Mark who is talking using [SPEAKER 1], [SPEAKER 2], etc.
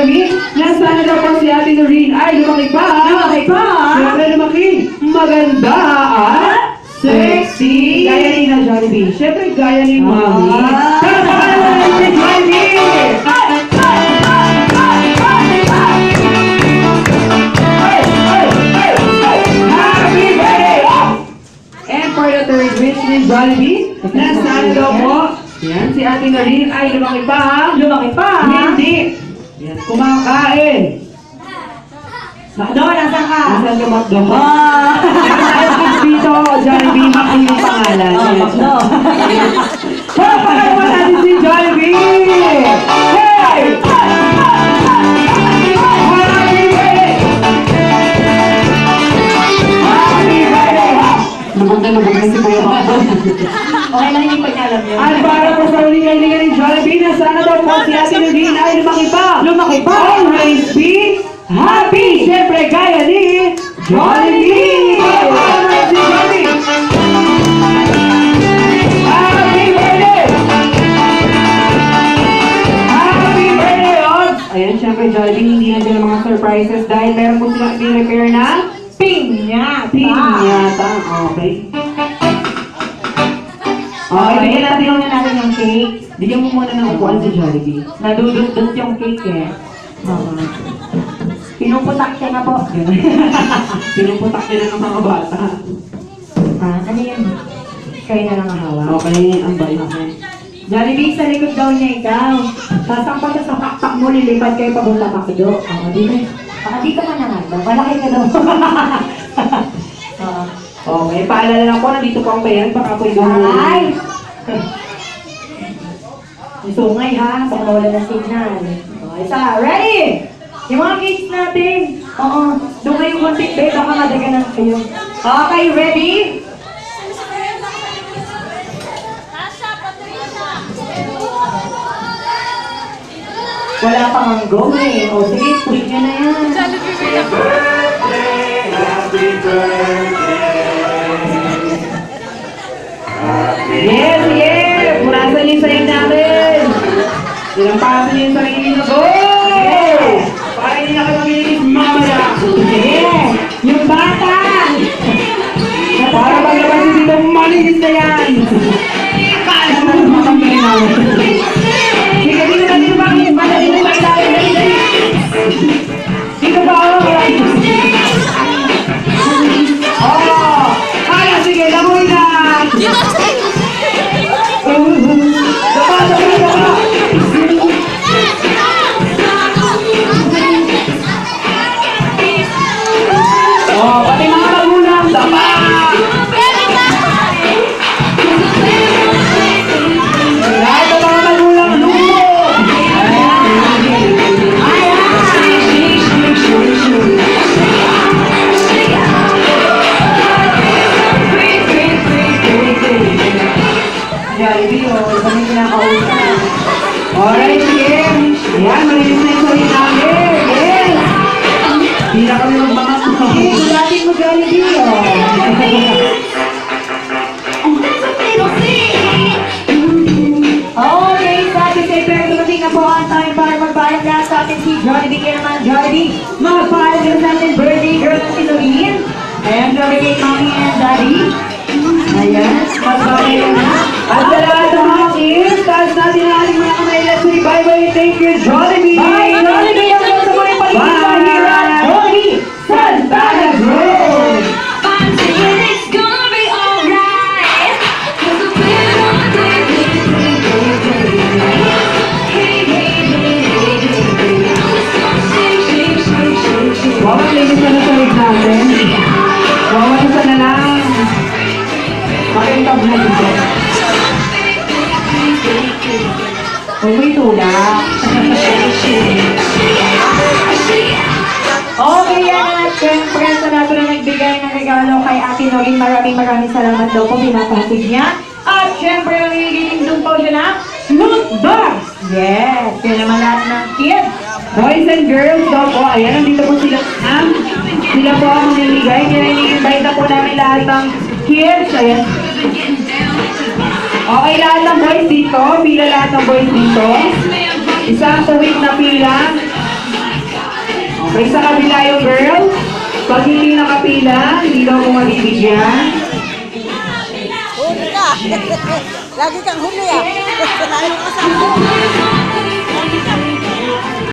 [SPEAKER 1] Jollibee. Nasaan na daw po si Ate Noreen? Ay, lumaki pa!
[SPEAKER 2] Lumaki pa!
[SPEAKER 1] Siyempre lumaki. Maganda at sexy! Gaya ni na Jollibee. Siyempre, gaya ni Mami. Palakpakan natin si Jollibee! Happy birthday! And for the third wish ni Jollibee, nasaan daw po? Yan, si Ate Noreen ay lumaki pa ha?
[SPEAKER 2] Lumaki pa!
[SPEAKER 1] Hindi! Yan, kumakain!
[SPEAKER 2] Makdo, nasaan ka?
[SPEAKER 1] Nasaan ka Makdo?
[SPEAKER 2] Ah!
[SPEAKER 1] Nasaan dito, Jollibee, Maki yung pangalan.
[SPEAKER 2] Oh, Makdo!
[SPEAKER 1] Palakpakan naman natin si Jollibee! Hey! Happy birthday! Happy birthday! Lubog na si Kuya Makdo.
[SPEAKER 2] Okay lang hindi pagkalam yun.
[SPEAKER 1] At para po sa ulingan-lingan ni Jollibee, na sana daw po si Ate Noreen ay lumaki pa.
[SPEAKER 2] Lumaki pa!
[SPEAKER 1] Always be happy! Siyempre, gaya ni Jollibee! Si Jollibee! Happy birthday! Happy birthday, Ods! Ayan, siyempre, Jollibee, hindi na dyan ang mga surprises dahil meron po silang i-repair na
[SPEAKER 2] Pinyata!
[SPEAKER 1] pinyata. Okay. Okay, bigyan natin
[SPEAKER 2] Tingnan natin yung cake.
[SPEAKER 1] Bigyan mo muna ng upuan si Jollibee.
[SPEAKER 2] Nadudot-dot yung cake eh. Pinuputak siya na po.
[SPEAKER 1] Pinuputak nila ng mga bata.
[SPEAKER 2] Ano yun? Kayo na lang ang hawak.
[SPEAKER 1] Okay, ang bayo ko.
[SPEAKER 2] Jollibee, sa likod daw niya ikaw. Sasampa ka sa pakpak mo, lilipad kayo papunta Makdo. Oo, di ba? Baka di ka mananganda. Malaki ka daw. Oo.
[SPEAKER 1] Okay, paalala lang po, nandito po ang bayan. Baka po yung
[SPEAKER 2] Ay! Sungay ha, baka wala ng signal. Okay, isa, ready! Yung mga cakes natin. Oo, doon kayo konti, babe, baka madaganan kayo. Okay, ready? Wala pang ang go eh. O sige, push nyo na yan.
[SPEAKER 1] Yes, yes! Punasan niyo yung sarili natin! Sinampasan niyo yung sarili na go! Para hindi na kayo magiligis mamaya!
[SPEAKER 2] Yeah! Yung bata!
[SPEAKER 1] Para maglabas yung dito, malinis na yan! Kala mo yung mga kamay namin! Sige, dito na dito ba? Dito ba tayo? Dito ba ako? Oh! Kaya, sige, lamoy na! Oh, pati mga magulang, dapa! Lahat ng mga magulang, lumo! Jollibee, oh, iba na kinakausap. Alright, sige. Ayan, malinis na yung sarili namin. Yes! Hindi na kami magbangat.
[SPEAKER 2] Dati mo Jollibee, oh. Okay, sabi sa pero dumating na po ang time para magbayad lahat sa atin si Jollibee. Kaya naman, Jollibee, magbayad din sa atin birthday girl na si Noreen. Ayan, Jollibee, mommy and daddy. Ayan, magbayad na.
[SPEAKER 1] At sa lahat ng mga kids, taas natin ang ating mga kamay. Let's say bye-bye. Thank you, Jollibee!
[SPEAKER 2] Bye, Jollibee! Ang sa mga paligid sa hira, Jollibee!
[SPEAKER 1] Santana Grove!
[SPEAKER 3] I'm saying it's gonna be alright. 'Cause the wind on the day, hey, hey, hey, hey, shake, shake, shake, shake.
[SPEAKER 1] Wow, ang linis na nasalig natin. Wow, isa na lang. Makintab na dito. Huwag mo itulak.
[SPEAKER 2] Okay yan at syempre sa nato na nagbigay ng regalo kay Ate Noreen, maraming salamat daw po pinapatid niya. At syempre nangiging doon po siya na loot box. Yes, yun naman lahat ng kids.
[SPEAKER 1] Boys and girls daw po, ayan, nandito po sila. Sila po ang mamimigay. Kaya ini-invite na po namin lahat ng kids. Ayan. Okay, lahat ng boys dito. Pila lahat ng boys dito. Isang tuwid na pila. May sa kabila yung girls. Pag hindi nakapila, hindi daw ko mabibigyan.
[SPEAKER 4] Huli ka! Lagi kang huli ah! Lalo ka sa